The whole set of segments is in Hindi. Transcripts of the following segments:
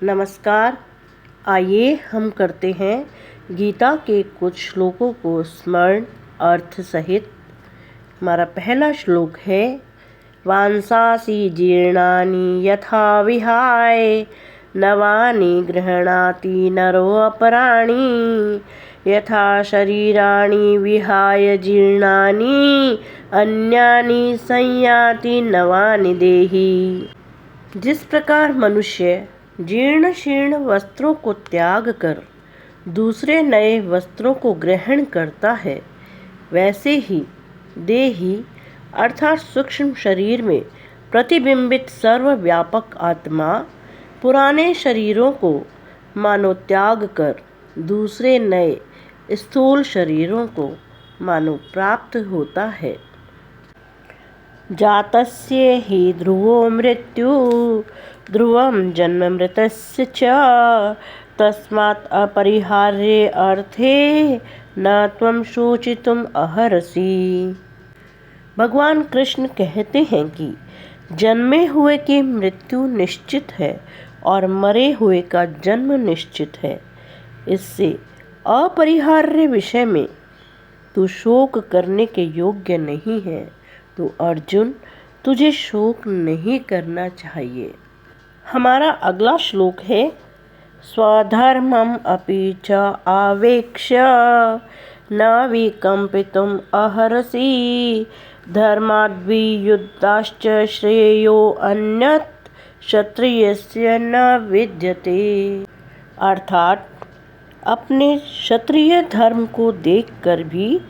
नमस्कार। आइए हम करते हैं गीता के कुछ श्लोकों को स्मरण अर्थ सहित। हमारा पहला श्लोक है, वांसासी जीर्णानि यथा विहाय नवानि गृह्णाति नरो अपराणि यथा शरीराणि विहाय जीर्णानि अन्यानि संयाति नवानि देहि। जिस प्रकार मनुष्य जीर्ण शीर्ण वस्त्रों को त्याग कर दूसरे नए वस्त्रों को ग्रहण करता है, वैसे ही देही अर्थात सूक्ष्म शरीर में प्रतिबिंबित सर्वव्यापक आत्मा पुराने शरीरों को मानो त्याग कर दूसरे नए स्थूल शरीरों को मानो प्राप्त होता है। जातस्य हि ध्रुवो मृत्यु ध्रुवं जन्म मृतस्य च तस्मात् अपरिहार्ये अर्थे न त्वं शोचितुम् अर्हसि। भगवान कृष्ण कहते हैं कि जन्मे हुए की मृत्यु निश्चित है और मरे हुए का जन्म निश्चित है। इससे अपरिहार्य विषय में तू शोक करने के योग्य नहीं है। तो अर्जुन, तुझे शोक नहीं करना चाहिए। हमारा अगला श्लोक है, स्वधर्मम अपि च आवेक्ष्य न विकम्पितुम् अर्हसि धर्माद्वियुद्धाश्च श्रेयो अन्यत् क्षत्रियस्य न विद्यते। अर्थात अपने क्षत्रिय धर्म को देखकर भी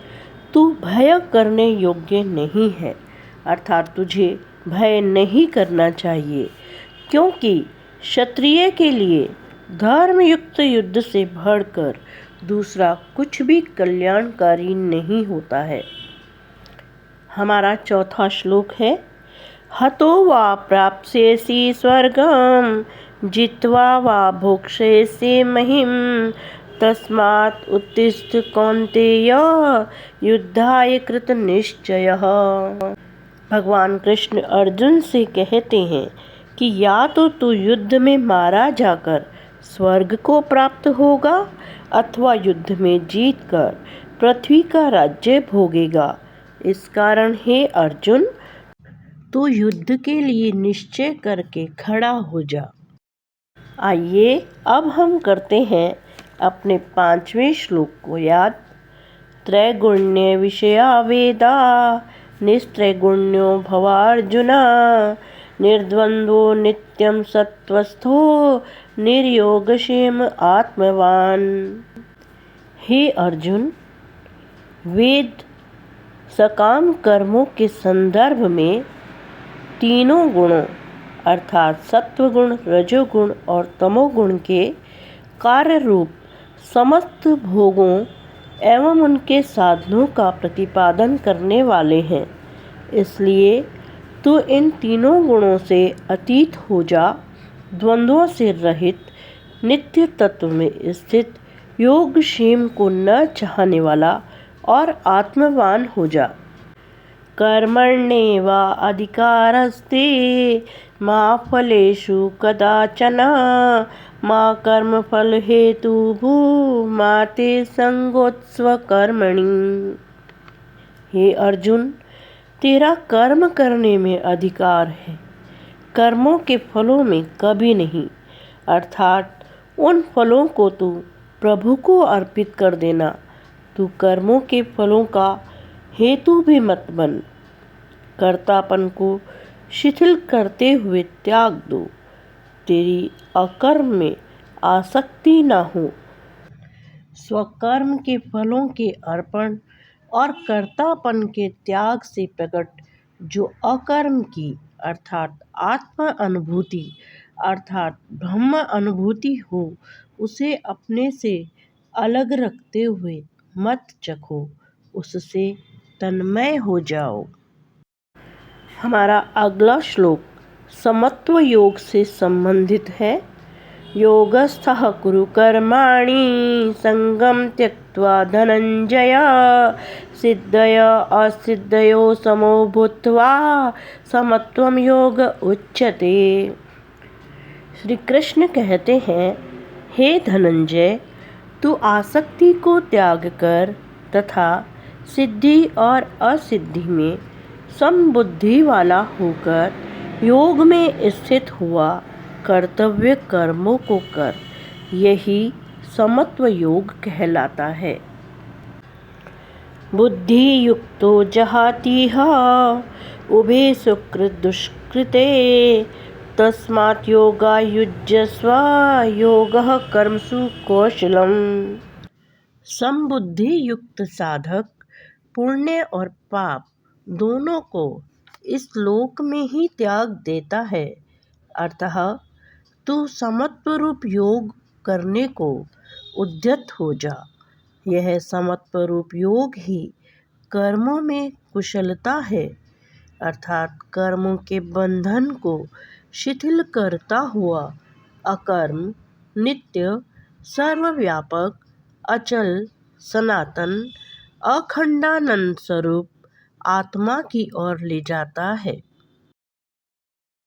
तू भय करने योग्य नहीं है। अर्थात तुझे भय नहीं करना चाहिए, क्योंकि क्षत्रिय के लिए धर्मयुक्त युद्ध से बढ़कर दूसरा कुछ भी कल्याणकारी नहीं होता है। हमारा चौथा श्लोक है, हतो वा प्राप्स्यसि स्वर्गं जित्वा वा भोक्ष्यसि महीम् तस्मात् उत्तिष्ठ कौन्तेय युद्धाय कृत निश्चयः। भगवान कृष्ण अर्जुन से कहते हैं कि या तो तू युद्ध में मारा जाकर स्वर्ग को प्राप्त होगा अथवा युद्ध में जीतकर पृथ्वी का राज्य भोगेगा। इस कारण हे अर्जुन, तू युद्ध के लिए निश्चय करके खड़ा हो जा। आइए अब हम करते हैं अपने 5वें श्लोक को याद। त्रैगुण्य विषया वेदा निस्त्रैगुण्यो भवार्जुन निर्द्वंद्वो नित्यं सत्वस्थो निर्योगक्षेम आत्मवान। हे अर्जुन, वेद सकाम कर्मों के संदर्भ में तीनों गुणों अर्थात सत्वगुण, रजोगुण और तमोगुण के कार्य रूप समस्त भोगों एवं उनके साधनों का प्रतिपादन करने वाले हैं। इसलिए तू इन तीनों गुणों से अतीत हो जा, द्वंद्वों से रहित नित्य तत्व में स्थित योगक्षेम को न चाहने वाला और आत्मवान हो जा। कर्मण्येव अधिकारस्ते मा फलेषु कदाचन मा कर्मफल हेतुर्भूः मा ते संगोत्स्व कर्मणि। हे अर्जुन, तेरा कर्म करने में अधिकार है, कर्मों के फलों में कभी नहीं। अर्थात उन फलों को तू प्रभु को अर्पित कर देना। तू कर्मों के फलों का हेतु भी मत बन। कर्तापन को शिथिल करते हुए त्याग दो। तेरी अकर्म में आसक्ति न हो। स्वकर्म के फलों के अर्पण और कर्तापन के त्याग से प्रकट जो अकर्म की अर्थात आत्म अनुभूति अर्थात ब्रह्म अनुभूति हो, उसे अपने से अलग रखते हुए मत चखो, उससे तन्मय हो जाओ। हमारा अगला श्लोक समत्व योग से संबंधित है। योगस्थः कुरु कर्माणि संगं त्यक्त्वा धनंजय सिद्धय असिद्धयो समो भूत्वा समत्वं योग उच्यते। श्री कृष्ण कहते हैं, हे धनंजय, तू आसक्ति को त्याग कर तथा सिद्धि और असिद्धि में समबुद्धि वाला होकर योग में स्थित हुआ कर्तव्य कर्मों को कर। यही समत्व योग कहलाता है। बुद्धि युक्तो जहातीह उभे सुकृत दुष्कृते तस्मात् योगायुज्यस्व योगः कर्मसु कौशलम्। समबुद्धि युक्त साधक पुण्य और पाप दोनों को इस लोक में ही त्याग देता है। अतः तू समत्व रूप योग करने को उद्यत हो जा। यह समत्व रूप योग ही कर्मों में कुशलता है, अर्थात कर्मों के बंधन को शिथिल करता हुआ अकर्म, नित्य, सर्वव्यापक, अचल, सनातन, अखंडानंद स्वरूप आत्मा की ओर ले जाता है।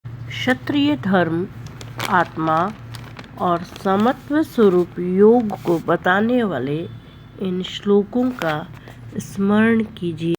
क्षत्रिय धर्म, आत्मा और समत्व स्वरूप योग को बताने वाले इन श्लोकों का स्मरण कीजिए।